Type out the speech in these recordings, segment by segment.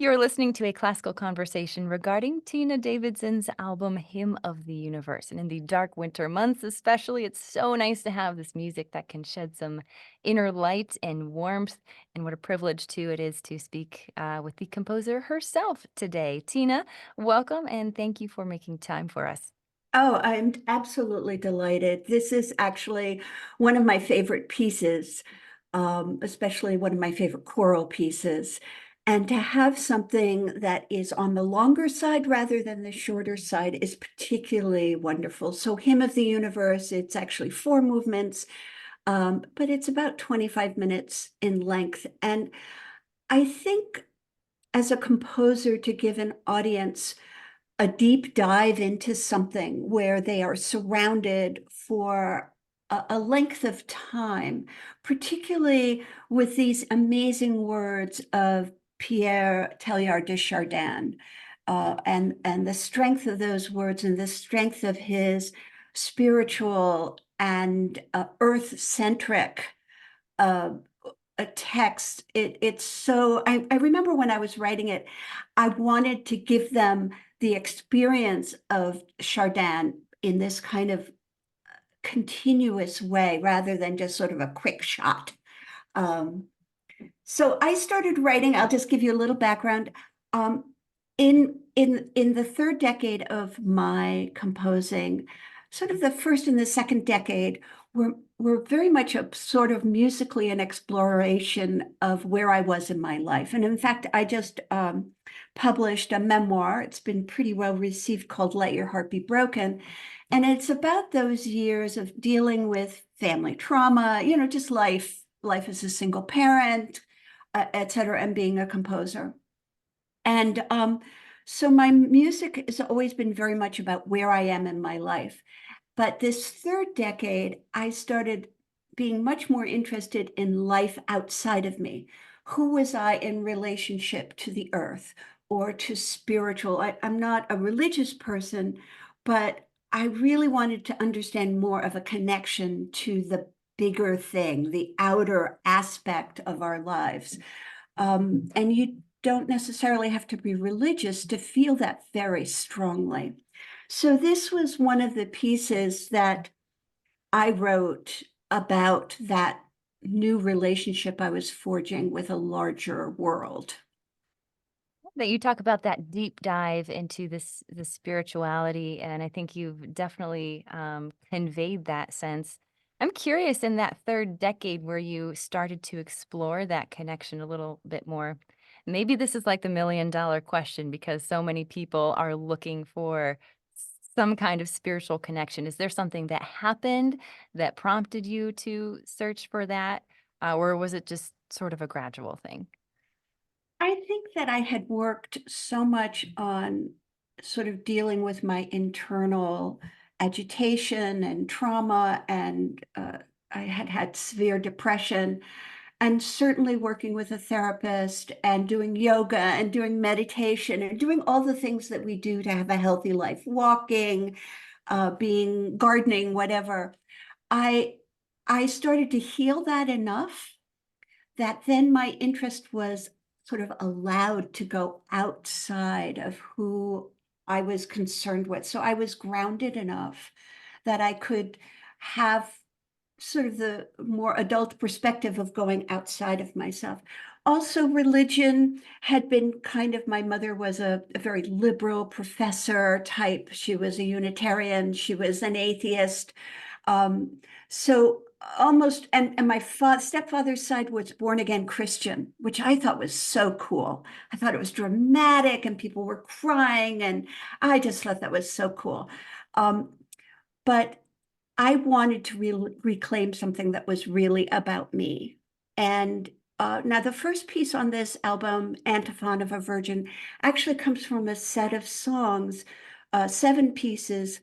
You're listening to a classical conversation regarding Tina Davidson's album Hymn of the Universe. And in the dark winter months, especially, it's so nice to have this music that can shed some inner light and warmth. And what a privilege, too, it is to speak with the composer herself today. Tina, welcome and thank you for making time for us. Oh, I'm absolutely delighted. This is actually one of my favorite pieces, especially one of my favorite choral pieces. And to have something that is on the longer side rather than the shorter side is particularly wonderful. So Hymn of the Universe, it's actually four movements, but it's about 25 minutes in length. And I think as a composer, to give an audience a deep dive into something where they are surrounded for a length of time, particularly with these amazing words of Pierre Teilhard de Chardin, and the strength of those words and the strength of his spiritual and earth-centric uh, a text. It's so, I remember when I was writing it, I wanted to give them the experience of Chardin in this kind of continuous way rather than just sort of a quick shot. Um, so I started writing. I'll just give you a little background. In the third decade of my composing, sort of the first and the second decade were very much a sort of musically an exploration of where I was in my life. And in fact, I just published a memoir. It's been pretty well received, called Let Your Heart Be Broken. And it's about those years of dealing with family trauma, just life as a single parent, et cetera, and being a composer. And so my music has always been very much about where I am in my life. But this third decade, I started being much more interested in life outside of me. Who was I in relationship to the earth or to spiritual? I'm not a religious person, but I really wanted to understand more of a connection to the bigger thing, the outer aspect of our lives. And you don't necessarily have to be religious to feel that very strongly. So this was one of the pieces that I wrote about that new relationship I was forging with a larger world. That you talk about that deep dive into the spirituality, and I think you've definitely conveyed that sense. I'm curious in that third decade where you started to explore that connection a little bit more. Maybe this is like the $1,000,000 question because so many people are looking for some kind of spiritual connection. Is there something that happened that prompted you to search for that, or was it just sort of a gradual thing? I think that I had worked so much on sort of dealing with my internal agitation and trauma, and I had had severe depression, and certainly working with a therapist and doing yoga and doing meditation and doing all the things that we do to have a healthy life, walking, being gardening, whatever. I I started to heal that enough that then my interest was sort of allowed to go outside of who I was concerned with. So I was grounded enough that I could have sort of the more adult perspective of going outside of myself. Also, religion had been kind of, my mother was a very liberal professor type. She was a Unitarian, she was an atheist. So almost, and my stepfather's side was born again Christian, which I thought was so cool. I thought it was dramatic and people were crying, and I just thought that was so cool. Um, but I wanted to reclaim something that was really about me. And now the first piece on this album, Antiphon of a Virgin, actually comes from a set of songs, seven pieces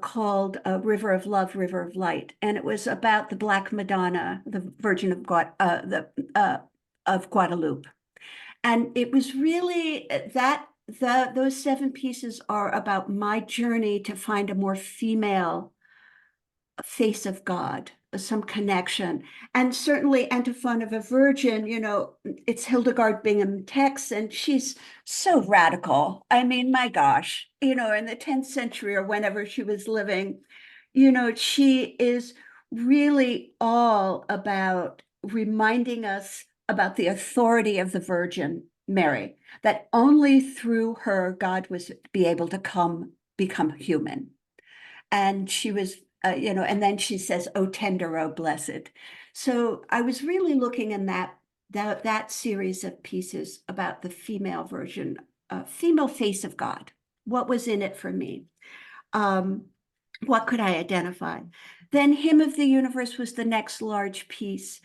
called River of Love, River of Light. And it was about the Black Madonna, the Virgin of, of Guadalupe. And it was really those seven pieces are about my journey to find a more female face of God, some connection. And certainly Antiphon of a Virgin, it's Hildegard Bingham text, and she's so radical. I mean, my gosh, in the 10th century or whenever she was living, she is really all about reminding us about the authority of the Virgin Mary, that only through her God was be able to become human. And she was, and then she says, "Oh tender, oh blessed." So I was really looking in that series of pieces about the female version, female face of God. What was in it for me? Um, what could I identify? Then Hymn of the Universe was the next large piece.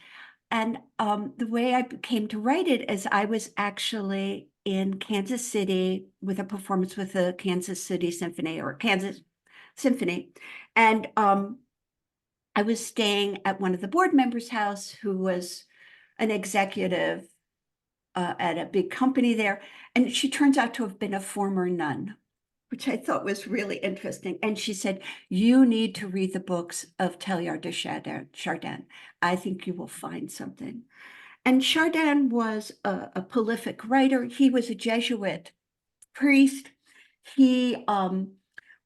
And the way I came to write it is I was actually in Kansas City with a performance with the Kansas City Symphony or Kansas Symphony. And I was staying at one of the board members' house who was an executive at a big company there. And she turns out to have been a former nun, which I thought was really interesting. And she said, "You need to read the books of Teilhard de Chardin. I think you will find something." And Chardin was a prolific writer. He was a Jesuit priest. He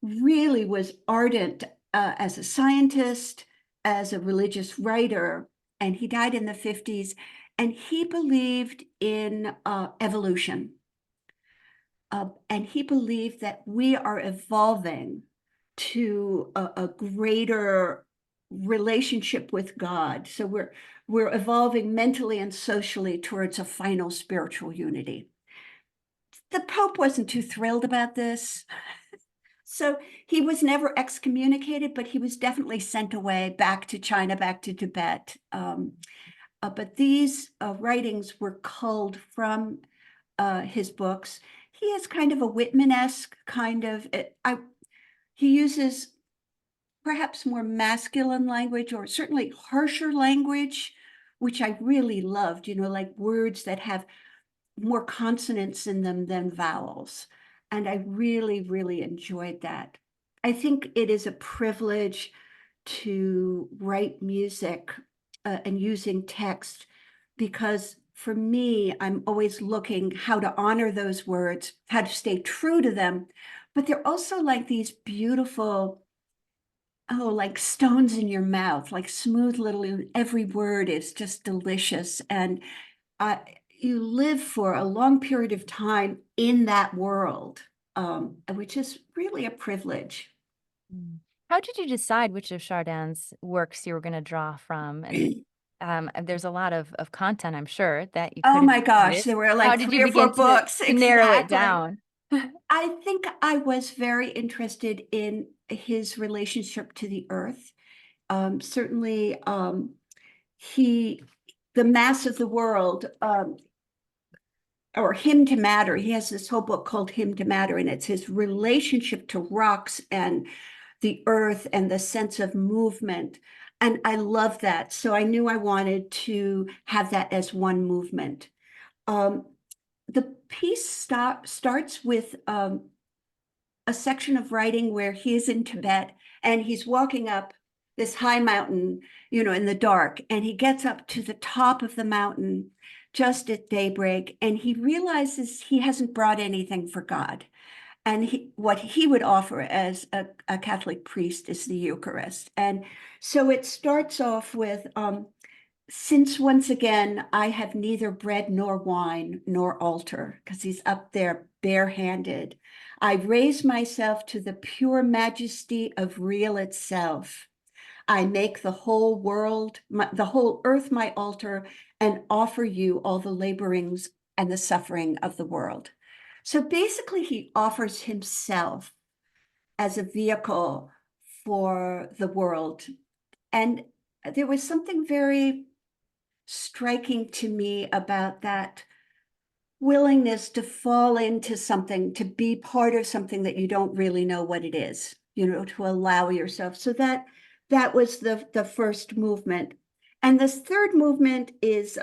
really was ardent as a scientist, as a religious writer, and he died in the 50s. And he believed in evolution. And he believed that we are evolving to a greater relationship with God. So we're evolving mentally and socially towards a final spiritual unity. The Pope wasn't too thrilled about this. So he was never excommunicated, but he was definitely sent away back to China, back to Tibet. But these writings were culled from his books. He is kind of a Whitman-esque kind of, he uses perhaps more masculine language or certainly harsher language, which I really loved, like words that have more consonants in them than vowels. And I really, really enjoyed that. I think it is a privilege to write music and using text, because for me, I'm always looking how to honor those words, how to stay true to them. But they're also like these beautiful, like stones in your mouth, like smooth little, every word is just delicious. And you live for a long period of time in that world, which is really a privilege. Mm. How did you decide which of Chardin's works you were gonna draw from? And there's a lot of content, I'm sure, that you Oh could have my gosh, included. there were How like did you three or begin four to books. narrow it Exactly. down? I think I was very interested in his relationship to the earth. Certainly, the mass of the world, or Hymn to Matter. He has this whole book called Hymn to Matter, and it's his relationship to rocks and the earth and the sense of movement. And I love that. So I knew I wanted to have that as one movement. Um, the piece starts with a section of writing where he is in Tibet and he's walking up this high mountain, in the dark, and he gets up to the top of the mountain just at daybreak, and he realizes he hasn't brought anything for God. And what he would offer as a Catholic priest is the Eucharist. And so it starts off with, "Since once again I have neither bread nor wine nor altar," because he's up there barehanded. "I raise myself to the pure majesty of real itself. I make the whole world, the whole earth my altar, and offer you all the laborings and the suffering of the world." So basically, he offers himself as a vehicle for the world. And there was something very striking to me about that willingness to fall into something, to be part of something that you don't really know what it is, to allow yourself. So that was the first movement. And this third movement is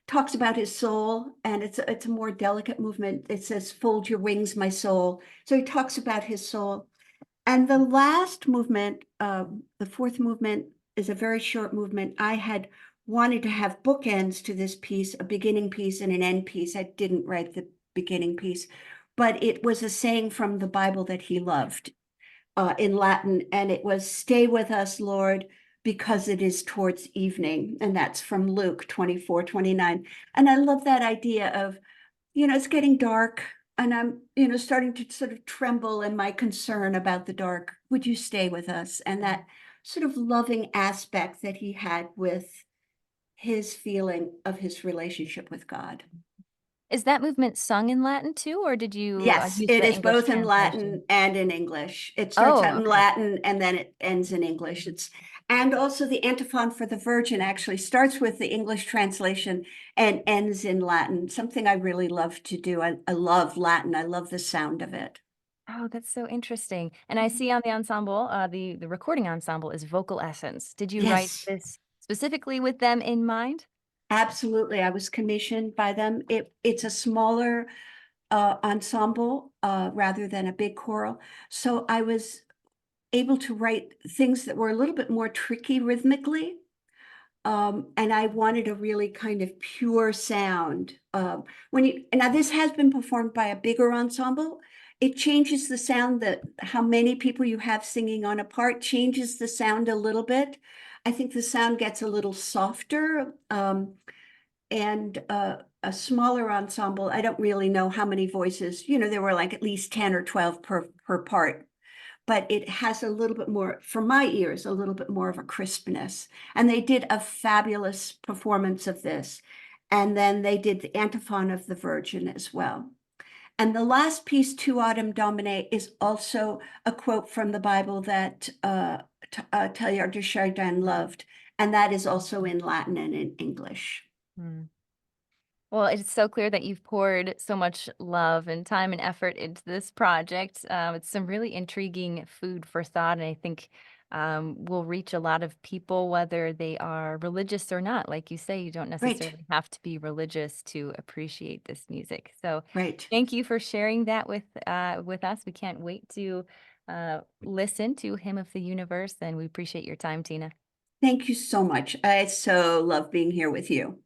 talks about his soul, and it's a more delicate movement. It says, "Fold your wings, my soul." So he talks about his soul. And the last movement, the fourth movement, is a very short movement. I had wanted to have bookends to this piece, a beginning piece and an end piece. I didn't write the beginning piece, but it was a saying from the Bible that he loved in Latin, and it was, "Stay with us, Lord, because it is towards evening." And that's from Luke 24:29. And I love that idea of, it's getting dark and I'm, starting to sort of tremble in my concern about the dark. Would you stay with us? And that sort of loving aspect that he had with his feeling of his relationship with God. Is that movement sung in Latin too, or did you, Yes, use it the is English both in translation? Latin and in English. It starts Oh, out in okay. Latin and then it ends in English. And also the antiphon for the Virgin actually starts with the English translation and ends in Latin, something I really love to do. I love Latin. I love the sound of it. Oh, that's so interesting. And I see on the ensemble, the recording ensemble is VocalEssence. Did you write Yes, this specifically with them in mind? absolutely. I was commissioned by them. It's a smaller ensemble rather than a big choral. So I was able to write things that were a little bit more tricky rhythmically. And I wanted a really kind of pure sound. Now this has been performed by a bigger ensemble. It changes the sound, that how many people you have singing on a part changes the sound a little bit. I think the sound gets a little softer. And a smaller ensemble, I don't really know how many voices, there were like at least 10 or 12 per part, but it has a little bit more, for my ears, a little bit more of a crispness. And they did a fabulous performance of this. And then they did the antiphon of the Virgin as well. And the last piece, Tu Autem Domine, is also a quote from the Bible that Teilhard de Chardin loved. And that is also in Latin and in English. Hmm. Well, it's so clear that you've poured so much love and time and effort into this project. It's some really intriguing food for thought, and I think will reach a lot of people, whether they are religious or not. Like you say, you don't Great, necessarily have to be religious to appreciate this music. So, great. thank you for sharing that with us. We can't wait to listen to "Hymn of the Universe," and we appreciate your time, Tina. Thank you so much. I so love being here with you.